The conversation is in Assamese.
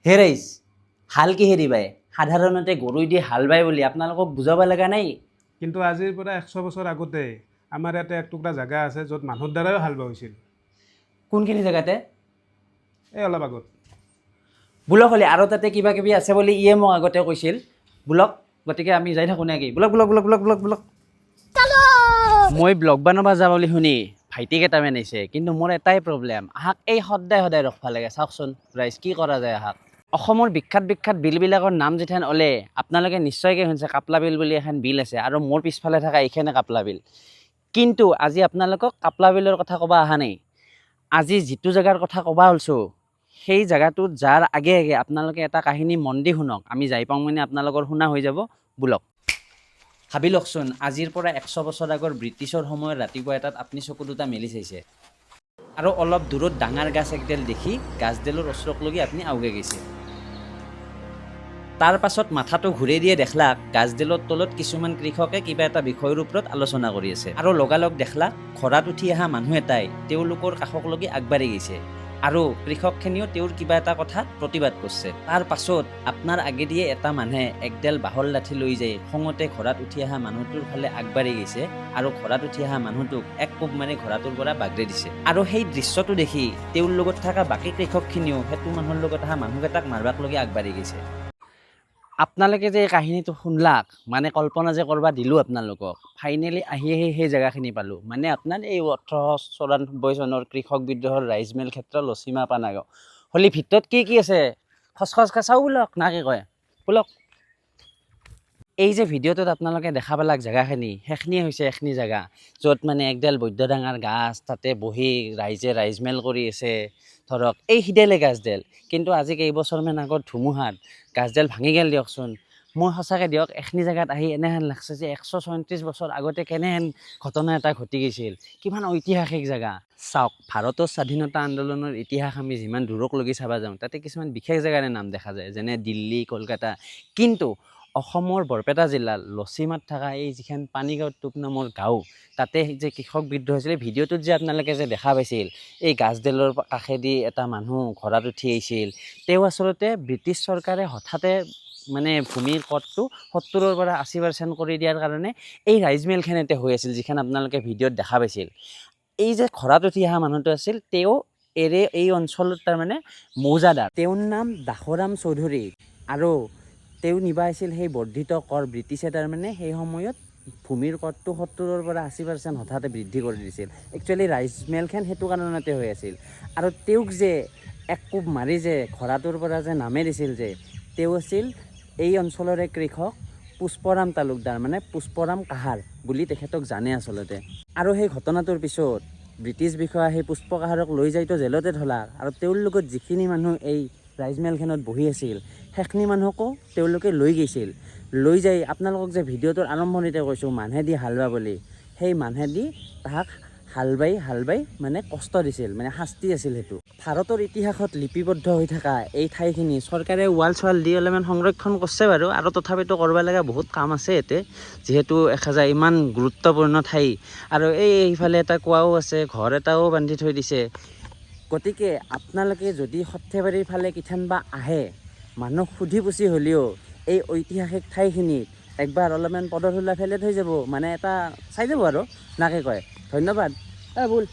হেৰাইছ হাল কি হেৰিবাই সাধাৰণতে গৰুই দি হাল বাই বুলি আপোনালোকক বুজাব লগা নাই। কিন্তু আজিৰ পৰা 100 বছৰ আগতে আমাৰ ইয়াতে এক টুকুৰা জাগা আছে য'ত মানুহৰ দ্বাৰাও হাল বোৱা হৈছিল। কোনখিনি জেগাতে? এই অলপ আগত। বোলক হ'লে আৰু তাতে কিবা কিবি আছে বুলি ইয়ে মোক আগতে কৈছিল। বোলক গতিকে আমি যাই থাকোঁ নেকি? Block block block block block block. মই ব্লগ বনাব যাওঁ বুলি শুনি ভাইটি কেইটামান আহিছে, কিন্তু মোৰ এটাই প্ৰব্লেম, আহাক এই সদায় সদায় ৰখবা লাগে। চাওকচোন ৰাইজ কি কৰা যায় আহাক। অসমৰ বিখ্যাত বিখ্যাত বিলবিলাকৰ নাম যেথেন ওলে আপোনালোকে নিশ্চয়কৈ শুনিছে কাপলা বিল বুলি এখন বিল আছে, আৰু মোৰ পিছফালে থকা এইখনে কাপলা বিল। কিন্তু আজি আপোনালোকক কাপলা বিলৰ কথা ক'ব অহা নাই। আজি যিটো জেগাৰ কথা ক'বা ওলছোঁ সেই জেগাটোত যাৰ আগে আগে আপোনালোকে এটা কাহিনী মন দি শুনক। আমি যাই পাওঁ মানে আপোনালোকৰ শুনা হৈ যাব। বোলক ভাবি লওকচোন, আজিৰ পৰা 100 বছৰ আগৰ ব্ৰিটিছৰ সময়ত ৰাতিপুৱা এটাত আপুনি চকু দুটা মেলি চাইছে, আৰু অলপ দূৰত ডাঙৰ গাছ একডাল দেখি গাছডালৰ ওচৰক লগি আপুনি আউগে গৈছে। তাৰ পাছত মাথাটো ঘূৰাই দিয়ে দেখলাক গাছডালৰ তলত কিছুমান কৃষকে কিবা এটা বিষয়ৰ ওপৰত আলোচনা কৰি আছে, আৰু লগালগ দেখলাক ঘোঁৰাত উঠি অহা মানুহ এটাই তেওঁলোকৰ কাষক লগি আগবাঢ়ি গৈছে, আৰু কৃষকখিনিও তেওঁৰ কিবা এটা কথাত প্ৰতিবাদ কৰিছে। তাৰ পাছত আপোনাৰ আগেদিয়ে এটা মানুহে একডাল বাঁহৰ লাঠি লৈ যায় খঙতে ঘোঁৰাত উঠি অহা মানুহটোৰ ফালে আগবাঢ়ি গৈছে, আৰু ঘোঁৰাত উঠি অহা মানুহটোক এক কোব মাৰি ঘোঁৰাটোৰ পৰা বাগৰি দিছে। আৰু সেই দৃশ্যটো দেখি তেওঁৰ লগত থকা বাকী কৃষকখিনিও সেইটো মানুহৰ লগত অহা মানুহকেইটাক মাৰবাক লগি আগবাঢ়ি গৈছে। আপোনালোকে যে এই কাহিনীটো শুনলাক, মানে কল্পনা যে কৰবা দিলোঁ আপোনালোকক, ফাইনেলি আহি সেই জেগাখিনি পালোঁ। মানে আপোনাৰ এই 1894 চনৰ কৃষক বিদ্ৰোহৰ ৰাইজমেল ক্ষেত্ৰ লচিমা পানাগাঁও। হ'লি ভিতৰত কি কি আছে খচখচকৈ চাওঁ বোলক, না কি কয় বোলক। এই যে ভিডিঅ'টোত আপোনালোকে দেখা পালাক জেগাখিনি, সেইখিনিয়ে হৈছে এখিনি জেগা য'ত মানে একডাল বৈদ্য ডাঙৰ গাছ, তাতে বহি ৰাইজে ৰাইজমেল কৰি আছে। ধৰক এই সিডালে গাছডাল, কিন্তু আজি কেইবছৰমান আগত ধুমুহাত গাছডাল ভাঙি গ'ল দিয়কচোন। মই সঁচাকৈ দিয়ক এখিনি জেগাত আহি এনেহেন লাগছে যে 134 বছৰ আগতে কেনেহেন ঘটনা এটা ঘটি গৈছিল, কিমান ঐতিহাসিক জেগা। চাওক, ভাৰতৰ স্বাধীনতা আন্দোলনৰ ইতিহাস আমি যিমান দূৰক লগি চাব যাওঁ তাতে কিছুমান বিশেষ জেগাৰে নাম দেখা যায়, যেনে দিল্লী, কলকাতা। কিন্তু অসমৰ বৰপেটা জিলাৰ লচিমাত থকা এই যিখন পানীগাঁও টোপ নামৰ গাঁও, তাতে যে কৃষক বিদ্ৰোহ হৈছিল, ভিডিঅ'টোত যে আপোনালোকে যে দেখা পাইছিল এই গাছডালৰ কাষেদি এটা মানুহ ঘোঁৰাত উঠি আহিছিল, তেওঁ আচলতে ব্ৰিটিছ চৰকাৰে হঠাতে মানে ভূমিৰ কটটো 70ৰ পৰা 80% কৰি দিয়াৰ কাৰণে এই ৰাইজমেলখনতে হৈ আছিল, যিখন আপোনালোকে ভিডিঅ'ত দেখা পাইছিল। এই যে ঘোঁৰাত উঠি অহা মানুহটো আছিল, তেওঁ এই অঞ্চলত তাৰমানে মৌজাদাৰ। তেওঁৰ নাম দাসৰাম চৌধুৰী, আৰু তেওঁ নিবা আছিল সেই বৰ্ধিত কৰ। ব্ৰিটিছে তাৰমানে সেই সময়ত ভূমিৰ কৰটো 70ৰ পৰা 80% হঠাতে বৃদ্ধি কৰি দিছিল। একচুৱেলি ৰাইজমেলখন সেইটো কাৰণতে হৈ আছিল। আৰু তেওঁক যে এক কোব মাৰি যে ঘোঁৰাটোৰ পৰা যে নামে দিছিল, যে তেওঁ আছিল এই অঞ্চলৰে কৃষক পুষ্পৰাম তালুকদাৰ, মানে পুষ্পৰাম কাহাৰ বুলি তেখেতক জানে আচলতে। আৰু সেই ঘটনাটোৰ পিছত ব্ৰিটিছ বিষয়া সেই পুষ্প কাহাৰক লৈ যাইতো জেলতে ধলাক, আৰু তেওঁৰ লগত যিখিনি মানুহ এই ৰাইজমেলখনত বহি আছিল সেইখিনি মানুহকো তেওঁলোকে লৈ গৈছিল। লৈ যাই আপোনালোকক যে ভিডিঅ'টোৰ আৰম্ভণিতে কৈছোঁ মানুহেদি হাল বা বুলি, সেই মানুহেদি তাহাক হাল বাই মানে কষ্ট দিছিল, মানে শাস্তি আছিল সেইটো। ভাৰতৰ ইতিহাসত লিপিবদ্ধ হৈ থকা এই ঠাইখিনি চৰকাৰে ৱাল চোৱাল দি অলপমান সংৰক্ষণ কৰিছে বাৰু, আৰু তথাপিতো কৰিব লগা বহুত কাম আছে ইয়াতে, যিহেতু এখাজা ইমান গুৰুত্বপূৰ্ণ ঠাই। আৰু এইফালে এটা কুঁৱাও আছে, ঘৰ এটাও বান্ধি থৈ দিছে। গতিকে আপোনালোকে যদি সৰ্থেবাৰীৰ ফালে কিঠানবা আহে, মানুহ সুধি পুচি হ'লেও এই ঐতিহাসিক ঠাইখিনিত একবাৰ অলপমান পদধূলা ফেলে থৈ যাব, মানে এটা চাই যাব আৰু নাকে কয়। ধন্যবাদ। বল।